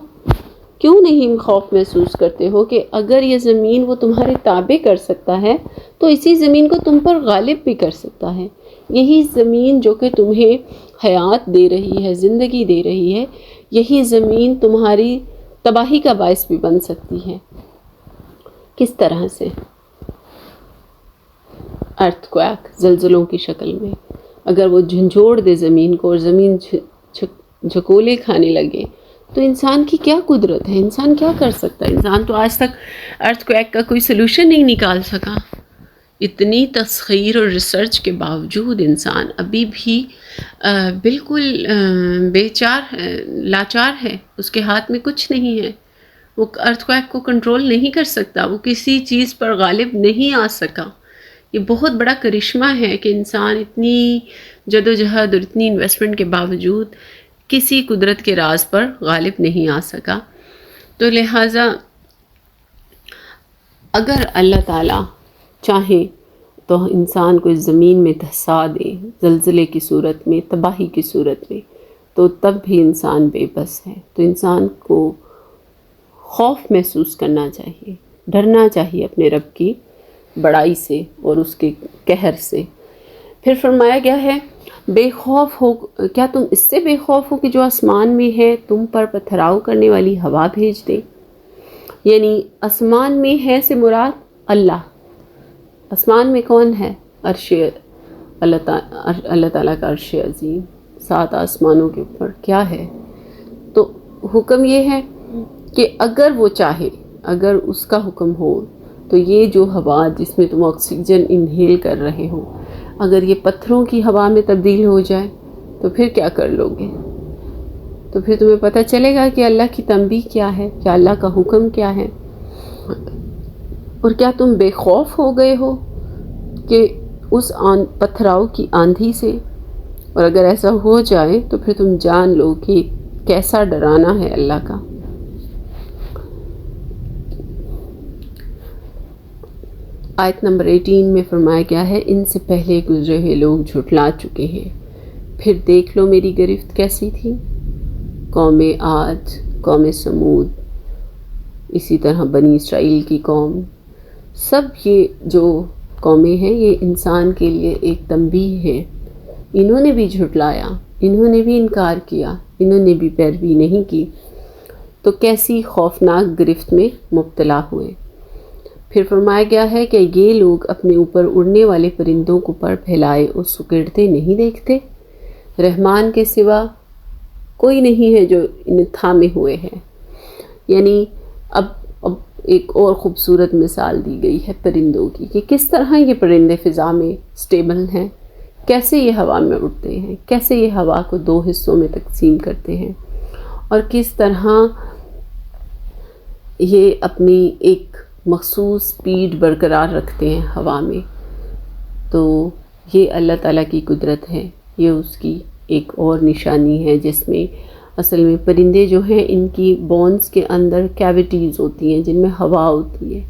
S1: کیوں نہیں خوف محسوس کرتے ہو کہ اگر یہ زمین وہ تمہارے تابع کر سکتا ہے تو اسی زمین کو تم پر غالب بھی کر سکتا ہے۔ یہی زمین جو کہ تمہیں حیات دے رہی ہے، زندگی دے رہی ہے، یہی زمین تمہاری تباہی کا باعث بھی بن سکتی ہے۔ کس طرح سے؟ ارتھ کویک، زلزلوں کی شکل میں، اگر وہ جھنجھوڑ دے زمین کو اور زمین جھکولے کھانے لگے تو انسان کی کیا قدرت ہے؟ انسان کیا کر سکتا ہے؟ انسان تو آج تک ارتھ کویک کا کوئی سلوشن نہیں نکال سکا۔ اتنی تسخیر اور ریسرچ کے باوجود انسان ابھی بھی بالکل لاچار ہے، اس کے ہاتھ میں کچھ نہیں ہے، وہ ارتھ کویک کو کنٹرول نہیں کر سکتا، وہ کسی چیز پر غالب نہیں آ سکا۔ یہ بہت بڑا کرشمہ ہے کہ انسان اتنی جدوجہد اور اتنی انویسٹمنٹ کے باوجود کسی قدرت کے راز پر غالب نہیں آ سکا۔ تو لہٰذا اگر اللہ تعالیٰ چاہے تو انسان کو اس زمین میں دھسا دے، زلزلے کی صورت میں، تباہی کی صورت میں، تو تب بھی انسان بے بس ہے۔ تو انسان کو خوف محسوس کرنا چاہیے، ڈرنا چاہیے اپنے رب کی بڑائی سے اور اس کے قہر سے۔ پھر فرمایا گیا ہے، بے خوف ہو، کیا تم اس سے بے خوف ہو کہ جو آسمان میں ہے تم پر پتھراؤ کرنے والی ہوا بھیج دے؟ یعنی آسمان میں ہے سے مراد اللہ۔ آسمان میں کون ہے؟ عرش اللہ تعالیٰ کا عرش عظیم، 7 آسمانوں کے اوپر کیا ہے؟ تو حکم یہ ہے کہ اگر وہ چاہے، اگر اس کا حکم ہو تو یہ جو ہوا جس میں تم آکسیجن انہیل کر رہے ہو، اگر یہ پتھروں کی ہوا میں تبدیل ہو جائے تو پھر کیا کر لو گے؟ تو پھر تمہیں پتہ چلے گا کہ اللہ کی تنبیہ کیا ہے، کیا اللہ کا حکم کیا ہے۔ اور کیا تم بے خوف ہو گئے ہو کہ اس پتھراؤ کی آندھی سے؟ اور اگر ایسا ہو جائے تو پھر تم جان لو کہ کیسا ڈرانا ہے اللہ کا۔ آیت نمبر 18 میں فرمایا گیا ہے، ان سے پہلے گزرے ہوئے لوگ جھٹلا چکے ہیں، پھر دیکھ لو میری گرفت کیسی تھی۔ قوم عاد، قوم سمود، اسی طرح بنی اسرائیل کی قوم، سب یہ جو قومیں ہیں یہ انسان کے لیے ایک تنبیہ ہے۔ انہوں نے بھی جھٹلایا، انہوں نے بھی انکار کیا، انہوں نے بھی پیروی نہیں کی، تو کیسی خوفناک گرفت میں مبتلا ہوئے۔ پھر فرمایا گیا ہے کہ یہ لوگ اپنے اوپر اڑنے والے پرندوں کو پر پھیلائے اور سکڑتے نہیں دیکھتے؟ رحمان کے سوا کوئی نہیں ہے جو انہیں تھامے ہوئے ہے۔ یعنی اب ایک اور خوبصورت مثال دی گئی ہے پرندوں کی کہ کس طرح یہ پرندے فضا میں سٹیبل ہیں، کیسے یہ ہوا میں اڑتے ہیں، کیسے یہ ہوا کو دو حصوں میں تقسیم کرتے ہیں، اور کس طرح یہ اپنی ایک مخصوص سپیڈ برقرار رکھتے ہیں ہوا میں۔ تو یہ اللہ تعالیٰ کی قدرت ہے، یہ اس کی ایک اور نشانی ہے، جس میں اصل میں پرندے جو ہیں ان کی بونز کے اندر کیویٹیز ہوتی ہیں جن میں ہوا ہوتی ہے،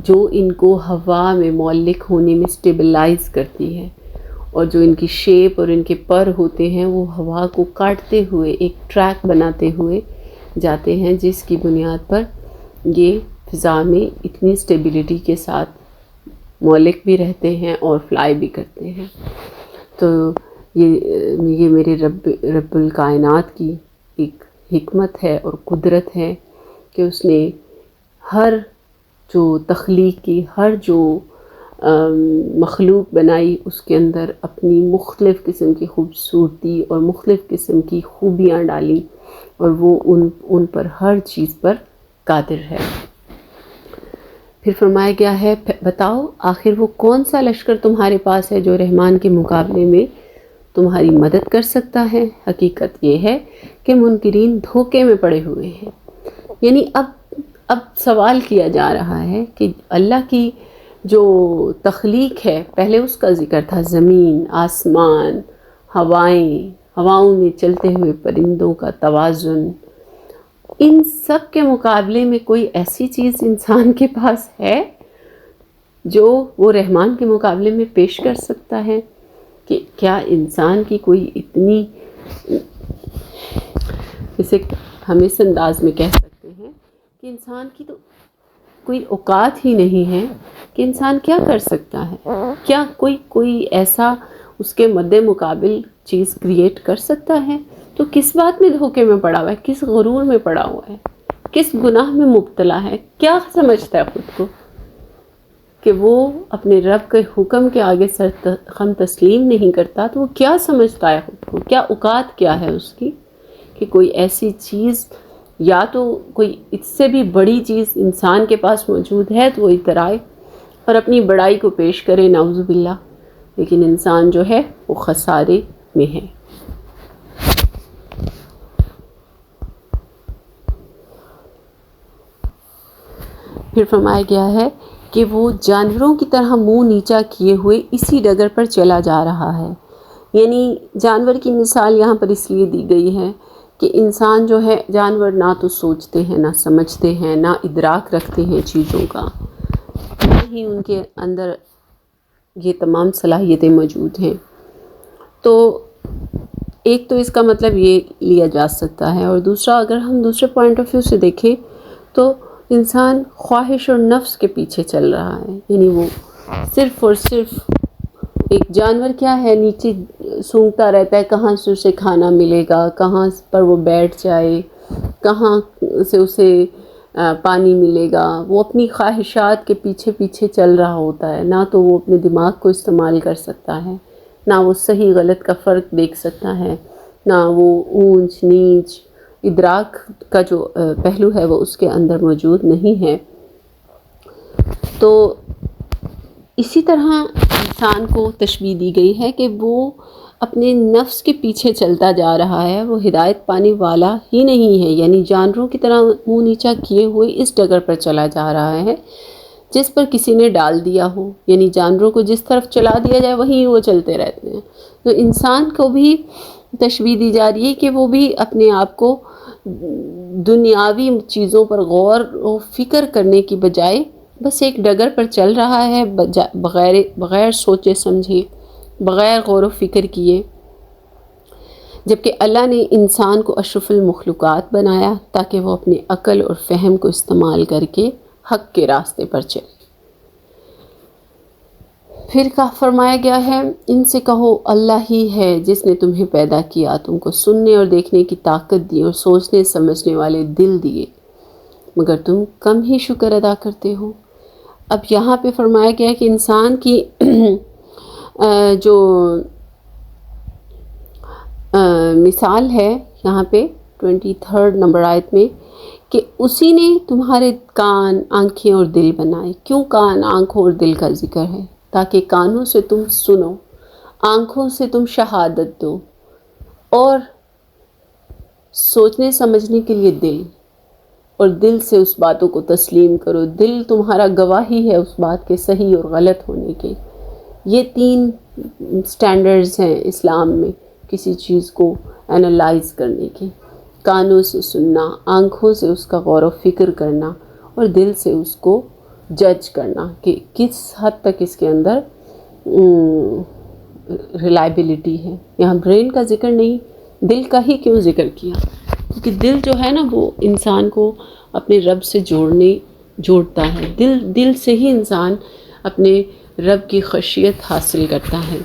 S1: جو ان کو ہوا میں معلق ہونے میں سٹیبلائز کرتی ہے، اور جو ان کی شیپ اور ان کے پر ہوتے ہیں وہ ہوا کو کاٹتے ہوئے ایک ٹریک بناتے ہوئے جاتے ہیں، جس کی بنیاد پر یہ فضا میں اتنی سٹیبلٹی کے ساتھ معلق بھی رہتے ہیں اور فلائی بھی کرتے ہیں۔ تو یہ میرے رب الکائنات کی ایک حکمت ہے اور قدرت ہے کہ اس نے ہر جو تخلیق کی، ہر جو مخلوق بنائی، اس کے اندر اپنی مختلف قسم کی خوبصورتی اور مختلف قسم کی خوبیاں ڈالی، اور وہ ان پر ہر چیز پر قادر ہے۔ پھر فرمایا گیا ہے، بتاؤ آخر وہ کون سا لشکر تمہارے پاس ہے جو رحمان کے مقابلے میں تمہاری مدد کر سکتا ہے؟ حقیقت یہ ہے کہ منکرین دھوکے میں پڑے ہوئے ہیں۔ یعنی اب سوال کیا جا رہا ہے کہ اللہ کی جو تخلیق ہے، پہلے اس کا ذکر تھا، زمین، آسمان، ہواؤں میں چلتے ہوئے پرندوں کا توازن، ان سب کے مقابلے میں کوئی ایسی چیز انسان کے پاس ہے جو وہ رحمان کے مقابلے میں پیش کر سکتا ہے؟ کہ کیا انسان کی کوئی اتنی، اسے ہم اس انداز میں کہہ سکتے ہیں کہ انسان کی تو کوئی اوقات ہی نہیں ہے کہ انسان کیا کر سکتا ہے؟ کیا کوئی ایسا اس کے مد مقابل چیز کریٹ کر سکتا ہے؟ تو کس بات میں دھوکے میں پڑا ہوا ہے، کس غرور میں پڑا ہوا ہے، کس گناہ میں مبتلا ہے؟ کیا سمجھتا ہے خود کو کہ وہ اپنے رب کے حکم کے آگے خم تسلیم نہیں کرتا؟ تو وہ کیا سمجھتا ہے خود کو؟ کیا اوقات کیا ہے اس کی کہ کوئی ایسی چیز، یا تو کوئی اس سے بھی بڑی چیز انسان کے پاس موجود ہے تو وہ اترائے اور اپنی بڑائی کو پیش کرے، نعوذ باللہ۔ لیکن انسان جو ہے وہ خسارے میں ہے۔ پھر فرمایا گیا ہے کہ وہ جانوروں کی طرح منہ نیچا کیے ہوئے اسی ڈگر پر چلا جا رہا ہے۔ یعنی جانور کی مثال یہاں پر اس لیے دی گئی ہے کہ انسان جو ہے، جانور نہ تو سوچتے ہیں، نہ سمجھتے ہیں، نہ ادراک رکھتے ہیں چیزوں کا، نہ ہی ان کے اندر یہ تمام صلاحیتیں موجود ہیں۔ تو ایک تو اس کا مطلب یہ لیا جا سکتا ہے، اور دوسرا اگر ہم دوسرے پوائنٹ آف ویو سے دیکھیں تو انسان خواہش اور نفس کے پیچھے چل رہا ہے۔ یعنی وہ صرف اور صرف ایک جانور کیا ہے، نیچے سونگتا رہتا ہے کہاں سے اسے کھانا ملے گا، کہاں پر وہ بیٹھ جائے، کہاں سے اسے پانی ملے گا۔ وہ اپنی خواہشات کے پیچھے پیچھے چل رہا ہوتا ہے، نہ تو وہ اپنے دماغ کو استعمال کر سکتا ہے، نہ وہ صحیح غلط کا فرق دیکھ سکتا ہے، نہ وہ اونچ نیچ ادراک کا جو پہلو ہے وہ اس کے اندر موجود نہیں ہے۔ تو اسی طرح انسان کو تشبیہ دی گئی ہے کہ وہ اپنے نفس کے پیچھے چلتا جا رہا ہے وہ ہدایت پانے والا ہی نہیں ہے، یعنی جانوروں کی طرح منہ نیچا کیے ہوئے اس ڈگر پر چلا جا رہا ہے جس پر کسی نے ڈال دیا ہو، یعنی جانوروں کو جس طرف چلا دیا جائے وہیں وہ چلتے رہتے ہیں۔ تو انسان کو بھی تشبیہ دی جا رہی ہے کہ وہ بھی اپنے آپ کو دنیاوی چیزوں پر غور و فکر کرنے کی بجائے بس ایک ڈگر پر چل رہا ہے، بغیر سوچے سمجھے، بغیر غور و فکر کیے، جبکہ اللہ نے انسان کو اشرف المخلوقات بنایا تاکہ وہ اپنے عقل اور فہم کو استعمال کر کے حق کے راستے پر چلے۔ پھر فرمایا گیا ہے ان سے کہو اللہ ہی ہے جس نے تمہیں پیدا کیا، تم کو سننے اور دیکھنے کی طاقت دی اور سوچنے سمجھنے والے دل دیے، مگر تم کم ہی شکر ادا کرتے ہو۔ اب یہاں پہ فرمایا گیا ہے کہ انسان کی جو مثال ہے یہاں پہ 23 نمبر آیت میں کہ اسی نے تمہارے کان، آنکھیں اور دل بنائے۔ کیوں کان، آنکھوں اور دل کا ذکر ہے؟ تاکہ کانوں سے تم سنو، آنکھوں سے تم شہادت دو، اور سوچنے سمجھنے کے لیے دل، اور دل سے اس باتوں کو تسلیم کرو۔ دل تمہارا گواہی ہے اس بات کے صحیح اور غلط ہونے کے۔ یہ 3 سٹینڈرڈز ہیں اسلام میں کسی چیز کو انالائز کرنے کے: کانوں سے سننا، آنکھوں سے اس کا غور و فکر کرنا، اور دل سے اس کو جج کرنا کہ کس حد تک اس کے اندر ریلائبلٹی ہے۔ یہاں برین کا ذکر نہیں، دل کا ہی کیوں ذکر کیا؟ کیونکہ دل جو ہے نا وہ انسان کو اپنے رب سے جوڑتا ہے۔ دل سے ہی انسان اپنے رب کی خشیت حاصل کرتا ہے۔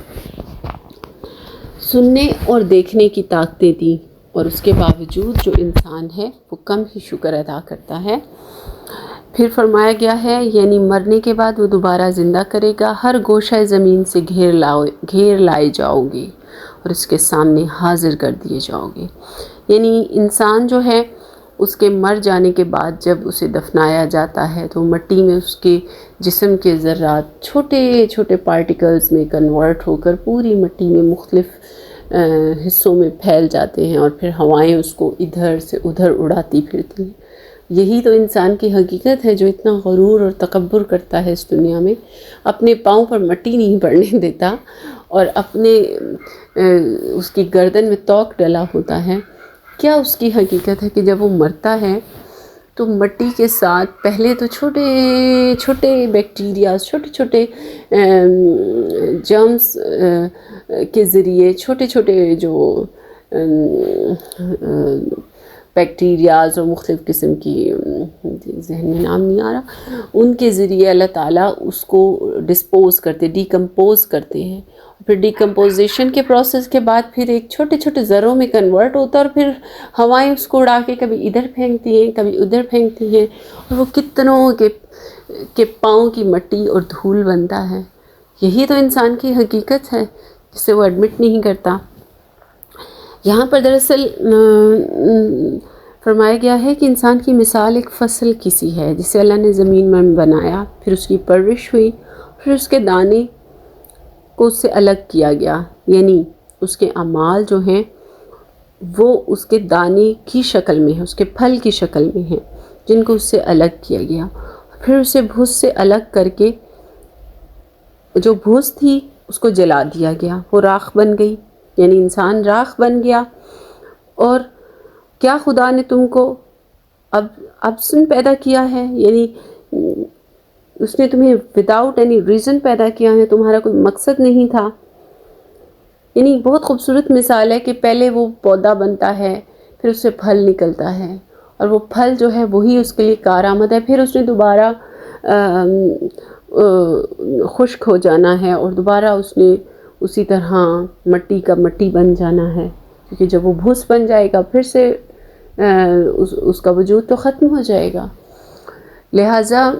S1: سننے اور دیکھنے کی طاقتیں دیں، اور اس کے باوجود جو انسان ہے وہ کم ہی شکر ادا کرتا ہے۔ پھر فرمایا گیا ہے یعنی مرنے کے بعد وہ دوبارہ زندہ کرے گا، ہر گوشہ زمین سے گھیر لائے جاؤ گے اور اس کے سامنے حاضر کر دیے جاؤ گے۔ یعنی انسان جو ہے اس کے مر جانے کے بعد جب اسے دفنایا جاتا ہے تو مٹی میں اس کے جسم کے ذرات چھوٹے چھوٹے پارٹیکلز میں کنورٹ ہو کر پوری مٹی میں مختلف حصوں میں پھیل جاتے ہیں، اور پھر ہوائیں اس کو ادھر سے ادھر اڑاتی پھرتی ہیں۔ یہی تو انسان کی حقیقت ہے جو اتنا غرور اور تکبر کرتا ہے اس دنیا میں، اپنے پاؤں پر مٹی نہیں پڑنے دیتا اور اپنے اس کی گردن میں توق ڈلا ہوتا ہے۔ کیا اس کی حقیقت ہے کہ جب وہ مرتا ہے تو مٹی کے ساتھ پہلے تو چھوٹے چھوٹے بیکٹیریاز، چھوٹے چھوٹے جرمز کے ذریعے، چھوٹے چھوٹے جو بیکٹیریاز اور مختلف قسم کی ذہن میں نام نہیں آ رہا، ان کے ذریعے اللہ تعالیٰ اس کو ڈسپوز کرتے، ڈیکمپوز کرتے ہیں۔ پھر ڈیکمپوزیشن کے پروسیس کے بعد پھر ایک چھوٹے چھوٹے ذروں میں کنورٹ ہوتا ہے، اور پھر ہوائیں اس کو اڑا کے کبھی ادھر پھینکتی ہیں کبھی ادھر پھینکتی ہیں، اور وہ کتنوں کے پاؤں کی مٹی اور دھول بنتا ہے۔ یہی تو انسان کی حقیقت ہے جسے وہ ایڈمٹ نہیں کرتا۔ یہاں پر دراصل فرمایا گیا ہے کہ انسان کی مثال ایک فصل کسی ہے جسے اللہ نے زمین میں بنایا، پھر اس کی پرورش ہوئی، پھر اس کے دانے کو اس سے الگ کیا گیا، یعنی اس کے اعمال جو ہیں وہ اس کے دانے کی شکل میں ہیں، اس کے پھل کی شکل میں ہیں جن کو اس سے الگ کیا گیا۔ پھر اسے بھوس سے الگ کر کے جو بھوس تھی اس کو جلا دیا گیا، وہ راکھ بن گئی، یعنی انسان راکھ بن گیا۔ اور کیا خدا نے تم کو اب سن پیدا کیا ہے، یعنی اس نے تمہیں وداؤٹ اینی ریزن پیدا کیا ہے، تمہارا کوئی مقصد نہیں تھا۔ یعنی بہت خوبصورت مثال ہے کہ پہلے وہ پودا بنتا ہے، پھر اس سے پھل نکلتا ہے، اور وہ پھل جو ہے وہی اس کے لیے کارآمد ہے، پھر اس نے دوبارہ خشک ہو جانا ہے، اور دوبارہ اس نے اسی طرح مٹی کا مٹی بن جانا ہے، کیونکہ جب وہ بھوس بن جائے گا پھر سے اس کا وجود تو ختم ہو جائے گا۔ لہٰذا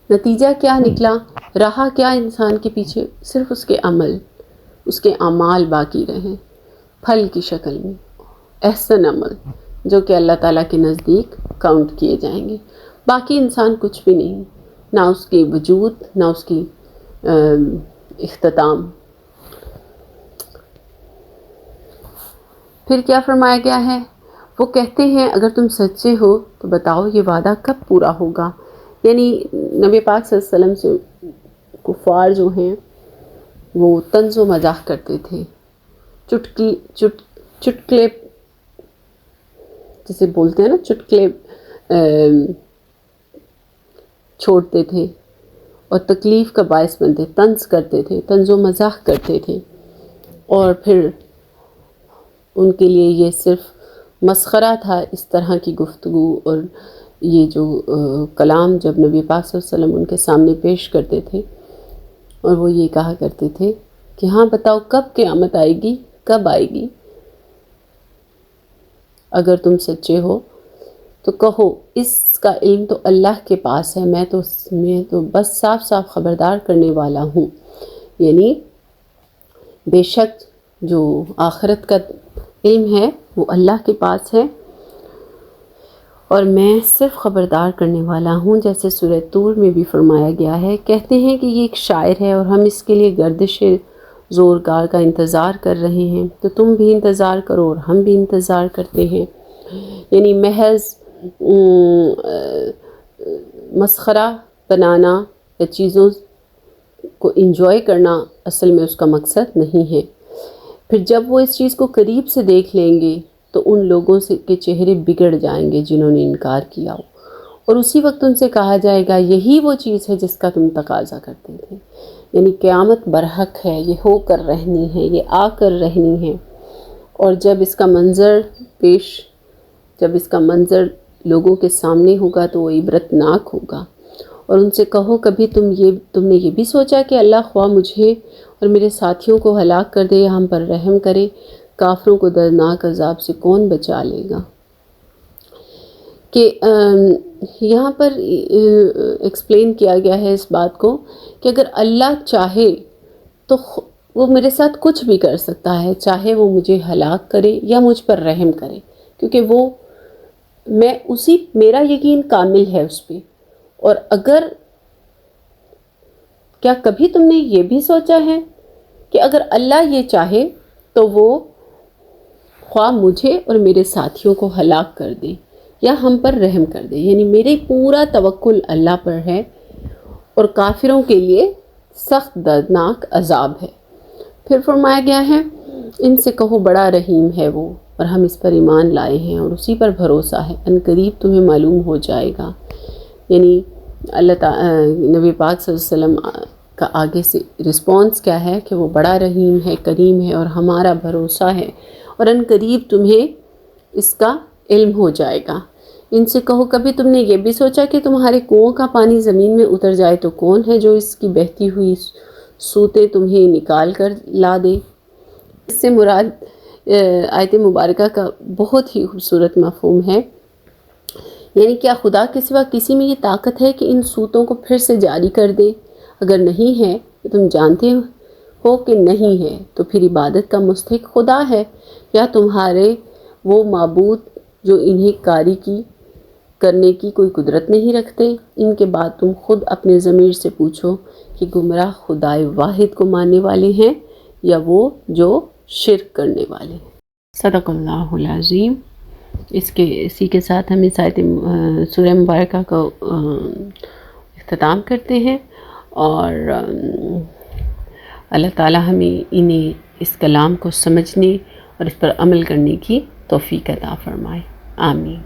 S1: نتیجہ کیا نکلا، رہا کیا انسان کے پیچھے؟ صرف اس کے عمل، اس کے اعمال باقی رہیں پھل کی شکل میں، احسن عمل جو کہ اللہ تعالیٰ کے نزدیک کاؤنٹ کیے جائیں گے۔ باقی انسان کچھ بھی نہیں، نہ اس کی وجود، نہ اس کی اختتام۔ پھر کیا فرمایا گیا ہے؟ وہ کہتے ہیں اگر تم سچے ہو تو بتاؤ یہ وعدہ کب پورا ہوگا. یعنی نبی پاک صلی اللہ علیہ وسلم سے کفار جو ہیں وہ طنز و مزاح کرتے تھے، چٹکلے جسے بولتے ہیں نا، چٹکلے چھوڑتے تھے اور تکلیف کا باعث بنتے، طنز کرتے تھے، طنز و مزاح کرتے تھے، اور پھر ان کے لیے یہ صرف مسخرہ تھا اس طرح کی گفتگو اور یہ جو کلام جب نبی پاک صلی اللہ علیہ وسلم ان کے سامنے پیش کرتے تھے، اور وہ یہ کہا کرتے تھے کہ ہاں بتاؤ کب قیامت آئے گی، کب آئے گی؟ اگر تم سچے ہو تو کہو اس کا علم تو اللہ کے پاس ہے، میں تو بس صاف صاف خبردار کرنے والا ہوں. یعنی بے شک جو آخرت کا علم ہے وہ اللہ کے پاس ہے اور میں صرف خبردار کرنے والا ہوں. جیسے سورہ طور میں بھی فرمایا گیا ہے، کہتے ہیں کہ یہ ایک شاعر ہے اور ہم اس کے لیے گردش زورگار کا انتظار کر رہے ہیں، تو تم بھی انتظار کرو اور ہم بھی انتظار کرتے ہیں. یعنی محض مسخرہ بنانا یا چیزوں کو انجوائے کرنا اصل میں اس کا مقصد نہیں ہے. پھر جب وہ اس چیز کو قریب سے دیکھ لیں گے تو ان لوگوں کے چہرے بگڑ جائیں گے جنہوں نے انکار کیا ہو، اور اسی وقت ان سے کہا جائے گا یہی وہ چیز ہے جس کا تم تقاضا کرتے تھے. یعنی قیامت برحق ہے، یہ ہو کر رہنی ہے، یہ آ کر رہنی ہے. اور جب اس کا منظر لوگوں کے سامنے ہوگا تو وہ عبرتناک ہوگا. اور ان سے کہو کبھی تم نے یہ بھی سوچا کہ اللہ خواہ مجھے اور میرے ساتھیوں کو ہلاک کر دے یا ہم پر رحم کرے، کافروں کو دردناک عذاب سے کون بچا لے گا. کہ یہاں پر ایکسپلین کیا گیا ہے اس بات کو کہ اگر اللہ چاہے تو وہ میرے ساتھ کچھ بھی کر سکتا ہے، چاہے وہ مجھے ہلاک کرے یا مجھ پر رحم کرے، کیونکہ میرا یقین کامل ہے اس پہ. اور اگر کیا کبھی تم نے یہ بھی سوچا ہے کہ اگر اللہ یہ چاہے تو وہ خواہ مجھے اور میرے ساتھیوں کو ہلاک کر دے یا ہم پر رحم کر دے. یعنی میرے پورا توکل اللہ پر ہے اور کافروں کے لیے سخت دردناک عذاب ہے. پھر فرمایا گیا ہے ان سے کہو بڑا رحیم ہے وہ اور ہم اس پر ایمان لائے ہیں اور اسی پر بھروسہ ہے، ان قریب تمہیں معلوم ہو جائے گا. یعنی نبی پاک صلی اللہ علیہ وسلم کا آگے سے رسپانس کیا ہے کہ وہ بڑا رحیم ہے، کریم ہے اور ہمارا بھروسہ ہے اور ان قریب تمہیں اس کا علم ہو جائے گا. ان سے کہو کبھی تم نے یہ بھی سوچا کہ تمہارے کنوؤں کا پانی زمین میں اتر جائے تو کون ہے جو اس کی بہتی ہوئی سوتیں تمہیں نکال کر لا دے. اس سے مراد آیت مبارکہ کا بہت ہی خوبصورت مفہوم ہے. یعنی کیا خدا کے سوا کسی میں یہ طاقت ہے کہ ان سوتوں کو پھر سے جاری کر دے؟ اگر نہیں ہے تو تم جانتے ہو کہ نہیں ہے تو پھر عبادت کا مستحق خدا ہے یا تمہارے وہ معبود جو انہیں کاری کرنے کی کوئی قدرت نہیں رکھتے. ان کے بعد تم خود اپنے ضمیر سے پوچھو کہ گمراہ خدائے واحد کو ماننے والے ہیں یا وہ جو شرک کرنے والے ہیں. صدق اللہ العظیم. اسی کے ساتھ ہم اس آیت سورہ مبارکہ کا اختتام کرتے ہیں اور اللہ تعالی ہمیں اس کلام کو سمجھنے اور اس پر عمل کرنے کی توفیق عطا فرمائے. آمین.